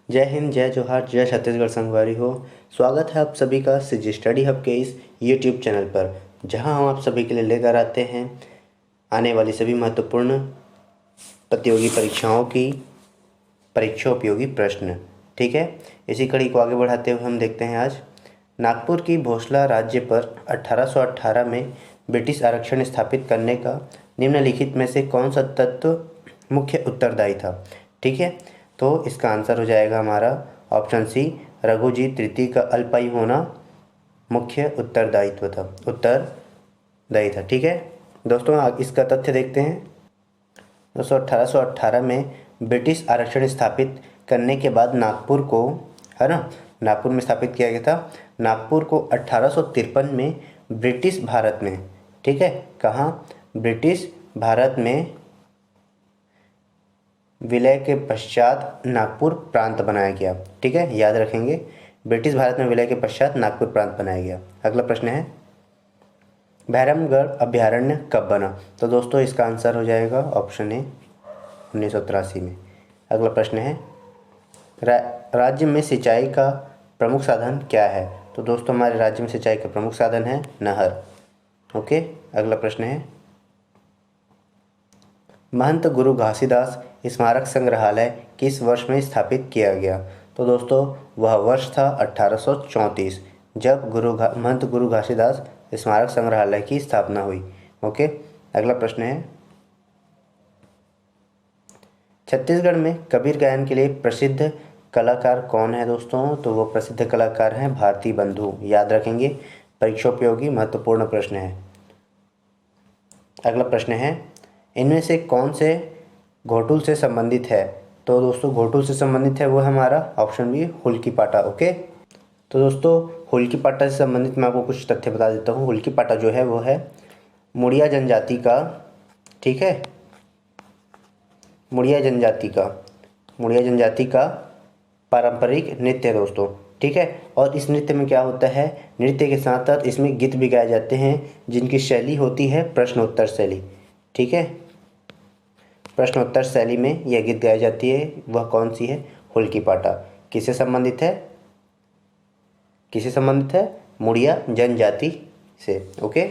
जय हिंद, जय जोहार, जय छत्तीसगढ़ संगवारी हो। स्वागत है आप सभी का सिजी स्टडी हब के इस यूट्यूब चैनल पर, जहां हम आप सभी के लिए लेकर आते हैं आने वाली सभी महत्वपूर्ण प्रतियोगी परीक्षाओं की परीक्षा उपयोगी प्रश्न। ठीक है, इसी कड़ी को आगे बढ़ाते हुए हम देखते हैं आज नागपुर की भोसला राज्य पर 1818 में ब्रिटिश आरक्षण स्थापित करने का निम्नलिखित में से कौन सा तत्व मुख्य उत्तरदायी था। ठीक है, तो इसका आंसर हो जाएगा हमारा ऑप्शन सी, रघुजीत तृतीय का अल्पायु होना मुख्य उत्तरदायी था। ठीक है दोस्तों, इसका तथ्य देखते हैं। दोस्तों 1818 में ब्रिटिश आरक्षण स्थापित करने के बाद नागपुर को, है ना, नागपुर में स्थापित किया गया था। नागपुर को 1853 में ब्रिटिश भारत में, ठीक है, कहाँ, ब्रिटिश भारत में विलय के पश्चात नागपुर प्रांत बनाया गया। ठीक है, याद रखेंगे, ब्रिटिश भारत में विलय के पश्चात नागपुर प्रांत बनाया गया। अगला प्रश्न है भैरमगढ़ अभ्यारण्य कब बना। तो दोस्तों इसका आंसर हो जाएगा ऑप्शन ए, 1983 में। अगला प्रश्न है राज्य में सिंचाई का प्रमुख साधन क्या है। तो दोस्तों हमारे राज्य में सिंचाई का प्रमुख साधन है नहर। ओके, अगला प्रश्न है महंत गुरु घासीदास स्मारक संग्रहालय किस वर्ष में स्थापित किया गया। तो दोस्तों वह वर्ष था 1834, जब महंत गुरु घासीदास स्मारक संग्रहालय की स्थापना हुई। ओके, अगला प्रश्न है छत्तीसगढ़ में कबीर गायन के लिए प्रसिद्ध कलाकार कौन है दोस्तों। तो वो प्रसिद्ध कलाकार हैं भारती बंधु। याद रखेंगे, परीक्षा उपयोगी महत्वपूर्ण प्रश्न है। अगला प्रश्न है इनमें से कौन से घोटुल से संबंधित है। तो दोस्तों घोटुल से संबंधित है वो हमारा ऑप्शन बी, हुल्की पाटा। ओके, तो दोस्तों हुल्की पाटा से संबंधित मैं आपको कुछ तथ्य बता देता हूँ। हुल्की पाटा जो है वो है मुड़िया जनजाति का, ठीक है, मुड़िया जनजाति का पारंपरिक नृत्य है दोस्तों। ठीक है, और इस नृत्य में क्या होता है, नृत्य के साथ साथ इसमें गीत भी गाए जाते हैं जिनकी शैली होती है प्रश्नोत्तर शैली। ठीक है, प्रश्नोत्तर शैली में यह गीत गाई जाती है, वह कौन सी है, हुल्की पाटा। किससे संबंधित है, मुड़िया जनजाति से। ओके,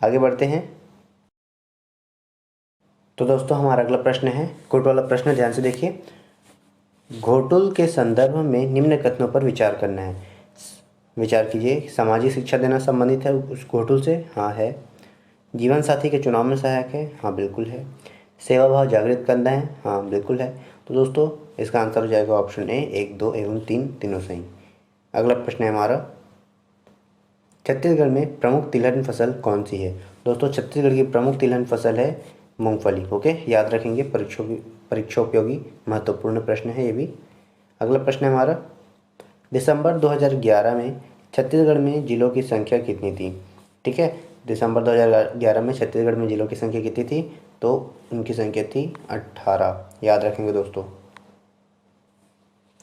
आगे बढ़ते हैं। तो दोस्तों हमारा अगला प्रश्न है घोटुल वाला प्रश्न, ध्यान से देखिए। घोटुल के संदर्भ में निम्न कथनों पर विचार करना है। विचार कीजिए, सामाजिक शिक्षा देना संबंधित है उस घोटुल से, हाँ है। जीवन साथी के चुनाव में सहायक है, हाँ बिल्कुल है। सेवा भाव जागृत करना है, हाँ बिल्कुल है। तो दोस्तों इसका आंसर हो जाएगा ऑप्शन ए, 1, 2 एवं 3 तीनों सही। अगला प्रश्न है हमारा छत्तीसगढ़ में प्रमुख तिलहन फसल कौन सी है। दोस्तों छत्तीसगढ़ की प्रमुख तिलहन फसल है मूंगफली। ओके, याद रखेंगे, परीक्षा उपयोगी महत्वपूर्ण प्रश्न है ये भी। अगला प्रश्न है हमारा दिसंबर 2011 में छत्तीसगढ़ में जिलों की संख्या कितनी थी। ठीक है, दिसंबर 2011 में छत्तीसगढ़ में जिलों की संख्या कितनी थी। तो उनकी संख्या थी 18। याद रखेंगे दोस्तों।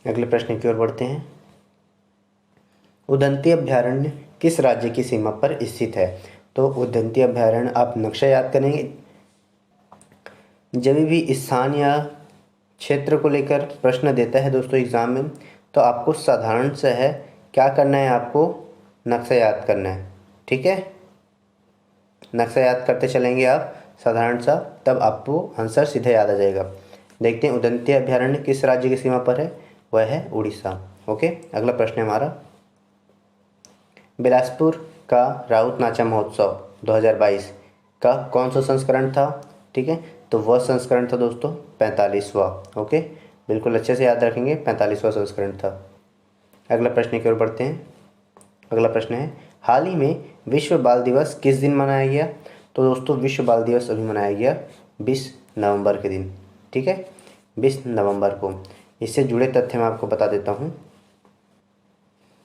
अगले प्रश्न की ओर बढ़ते हैं। उदंती अभ्यारण्य किस राज्य की सीमा पर स्थित है। तो उदंती अभ्यारण्य आप नक्शा याद करेंगे, जब भी स्थान या क्षेत्र को लेकर प्रश्न देता है दोस्तों एग्जाम में, तो आपको साधारण से है क्या करना है, आपको नक्शा याद करना है। ठीक है, नक्शा याद करते चलेंगे आप साधारण सा, तब आपको आंसर सीधे याद आ जाएगा। देखते हैं उदंती अभ्यारण्य किस राज्य की सीमा पर है, वह है उड़ीसा। ओके, अगला प्रश्न है हमारा बिलासपुर का राउत नाचा महोत्सव 2022 का कौन सा संस्करण था। ठीक है, तो वह संस्करण था दोस्तों 45वां। ओके, बिल्कुल अच्छे से याद रखेंगे, 45वां संस्करण था। अगला प्रश्न की ओर बढ़ते हैं। अगला प्रश्न है हाल ही में विश्व बाल दिवस किस दिन मनाया गया। तो दोस्तों विश्व बाल दिवस अभी मनाया गया 20 नवंबर के दिन। ठीक है, 20 नवंबर को। इससे जुड़े तथ्य मैं आपको बता देता हूँ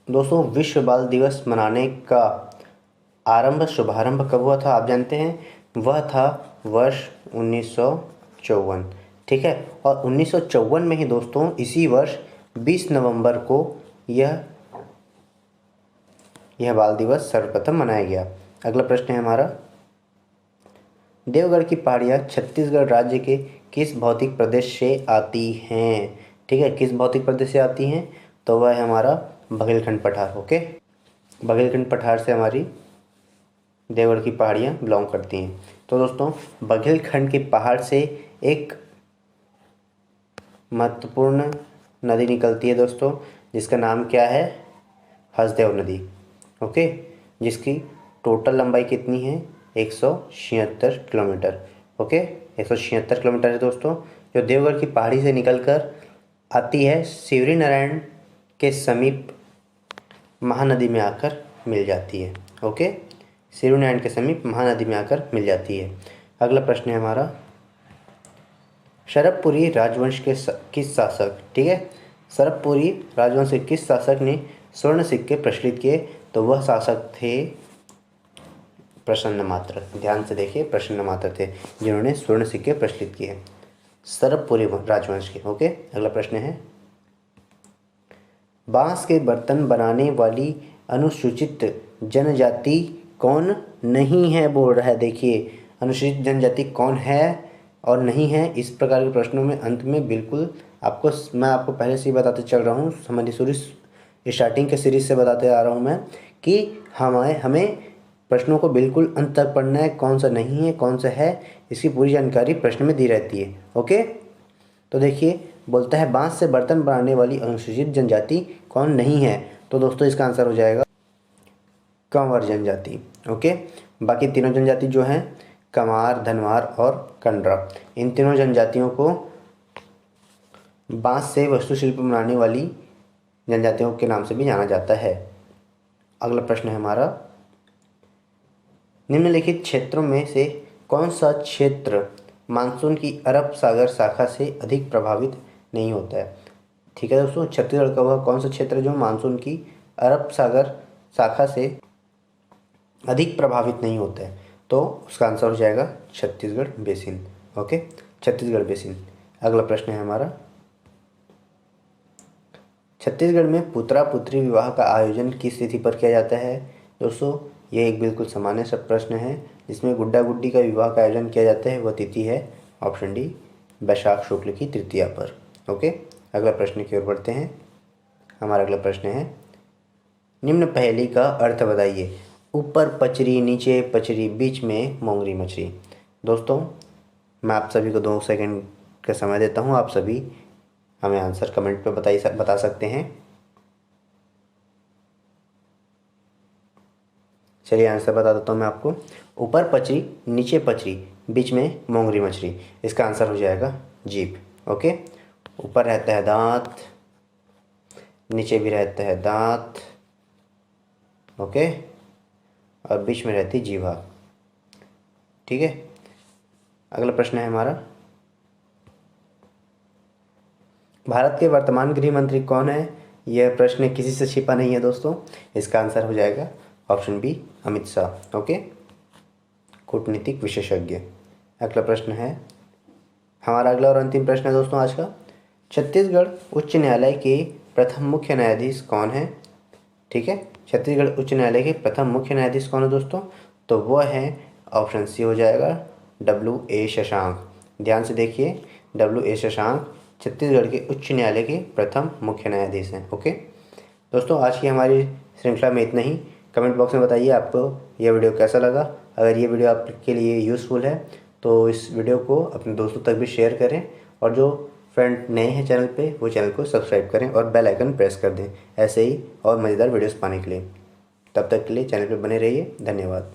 दोस्तों। विश्व बाल दिवस मनाने का शुभारंभ कब हुआ था आप जानते हैं, वह था वर्ष 1954। ठीक है, और 1954 में ही दोस्तों इसी वर्ष 20 नवंबर को यह बाल दिवस सर्वप्रथम मनाया गया। अगला प्रश्न है हमारा देवगढ़ की पहाड़ियाँ छत्तीसगढ़ राज्य के किस भौतिक प्रदेश से आती हैं। ठीक है, किस भौतिक प्रदेश से आती हैं, तो वह है हमारा बघेलखंड पठार। ओके, बघेलखंड पठार से हमारी देवगढ़ की पहाड़ियाँ बिलोंग करती हैं। तो दोस्तों बघेलखंड के पहाड़ से एक महत्वपूर्ण नदी निकलती है दोस्तों, जिसका नाम क्या है, हसदेव नदी। ओके, जिसकी टोटल लंबाई कितनी है, 176 किलोमीटर। ओके, 176 किलोमीटर है दोस्तों, जो देवगढ़ की पहाड़ी से निकलकर आती है, शिवरी नारायण के समीप महानदी में आकर मिल जाती है। ओके, शिवरी नारायण के समीप महानदी में आकर मिल जाती है। अगला प्रश्न है हमारा, शरभपुरी राजवंश के किस शासक, ठीक है, शरभपुरी राजवंश के किस शासक ने स्वर्ण सिक्के प्रचलित किए, तो वह शासक थे प्रसन्नमात्र। ध्यान से देखिए, प्रसन्नमात्र थे जिन्होंने स्वर्ण सिक्के प्रचलित किए शरभपुरी राजवंश के। ओके, अगला प्रश्न है, बांस के बर्तन बनाने वाली अनुसूचित जनजाति कौन नहीं है, बोल रहा है। देखिए, अनुसूचित जनजाति कौन है और नहीं है, इस प्रकार के प्रश्नों में अंत में बिल्कुल मैं आपको पहले से ही बताते चल रहा हूँ, हमारी स्टार्टिंग के सीरीज से बताते आ रहा हूँ मैं कि हमें प्रश्नों को बिल्कुल अंत तक पढ़ना है, कौन सा नहीं है कौन सा है, इसकी पूरी जानकारी प्रश्न में दी रहती है। ओके, तो देखिए, बोलता है बांस से बर्तन बनाने वाली अनुसूचित जनजाति कौन नहीं है, तो दोस्तों इसका आंसर हो जाएगा कंवर जनजाति। ओके, बाकी तीनों जनजाति जो हैं, कमार, धनवार और कंडरा, इन तीनों जनजातियों को बांस से वास्तुशिल्प बनाने वाली जनजातियों के नाम से भी जाना जाता है। अगला प्रश्न है हमारा, निम्नलिखित क्षेत्रों में से कौन सा क्षेत्र मानसून की अरब सागर शाखा से अधिक प्रभावित नहीं होता है। ठीक है दोस्तों, छत्तीसगढ़ का वह कौन सा क्षेत्र है जो मानसून की अरब सागर शाखा से अधिक प्रभावित नहीं होता है, तो उसका आंसर हो जाएगा Chhattisgarh basin. Okay, Chhattisgarh basin. अगला प्रश्न है हमारा, छत्तीसगढ़ में पुत्रा पुत्री विवाह का आयोजन किस तिथि पर किया जाता है। दोस्तों ये एक बिल्कुल सामान्य सा प्रश्न है, जिसमें गुड्डा गुड्डी का विवाह का आयोजन किया जाता है, वह तिथि है ऑप्शन डी, वैशाख शुक्ल की तृतीया पर। ओके, अगला प्रश्न की ओर बढ़ते हैं। हमारा अगला प्रश्न है, निम्न पहेली का अर्थ बताइए। ऊपर पचरी, नीचे पचरी, बीच में मोंगरी मछली। दोस्तों मैं आप सभी को 2 सेकंड का समय देता हूँ, आप सभी हमें आंसर कमेंट पे बता सकते हैं। चलिए आंसर बता देता हूँ मैं आपको, ऊपर पचरी, नीचे पचरी, बीच में मोंगरी मछली, इसका आंसर हो जाएगा जीभ। ओके, ऊपर रहता है दांत, नीचे भी रहता है दांत, ओके, और बीच में रहती जीभा। ठीक है, अगला प्रश्न है हमारा, भारत के वर्तमान गृह मंत्री कौन है। यह प्रश्न किसी से छिपा नहीं है दोस्तों, इसका आंसर हो जाएगा option B, Amit Shah. Okay, कूटनीतिक विशेषज्ञ। अगला प्रश्न है हमारा, अगला और अंतिम प्रश्न है दोस्तों आज का, छत्तीसगढ़ उच्च न्यायालय के प्रथम मुख्य न्यायाधीश कौन है। ठीक है, छत्तीसगढ़ उच्च न्यायालय के प्रथम मुख्य न्यायाधीश कौन है दोस्तों, तो वह है ऑप्शन सी हो जाएगा, W.A. शशांक। ध्यान से देखिए, W.A. शशांक छत्तीसगढ़ के उच्च न्यायालय के प्रथम मुख्य न्यायाधीश हैं। ओके दोस्तों, आज की हमारी श्रृंखला में इतना ही। कमेंट बॉक्स में बताइए आपको यह वीडियो कैसा लगा। अगर ये वीडियो आपके लिए यूज़फुल है तो इस वीडियो को अपने दोस्तों तक भी शेयर करें, और जो फ्रेंड नए हैं चैनल पे वो चैनल को सब्सक्राइब करें और बेल आइकन प्रेस कर दें ऐसे ही और मज़ेदार वीडियोस पाने के लिए। तब तक के लिए चैनल पे बने रहिए। धन्यवाद।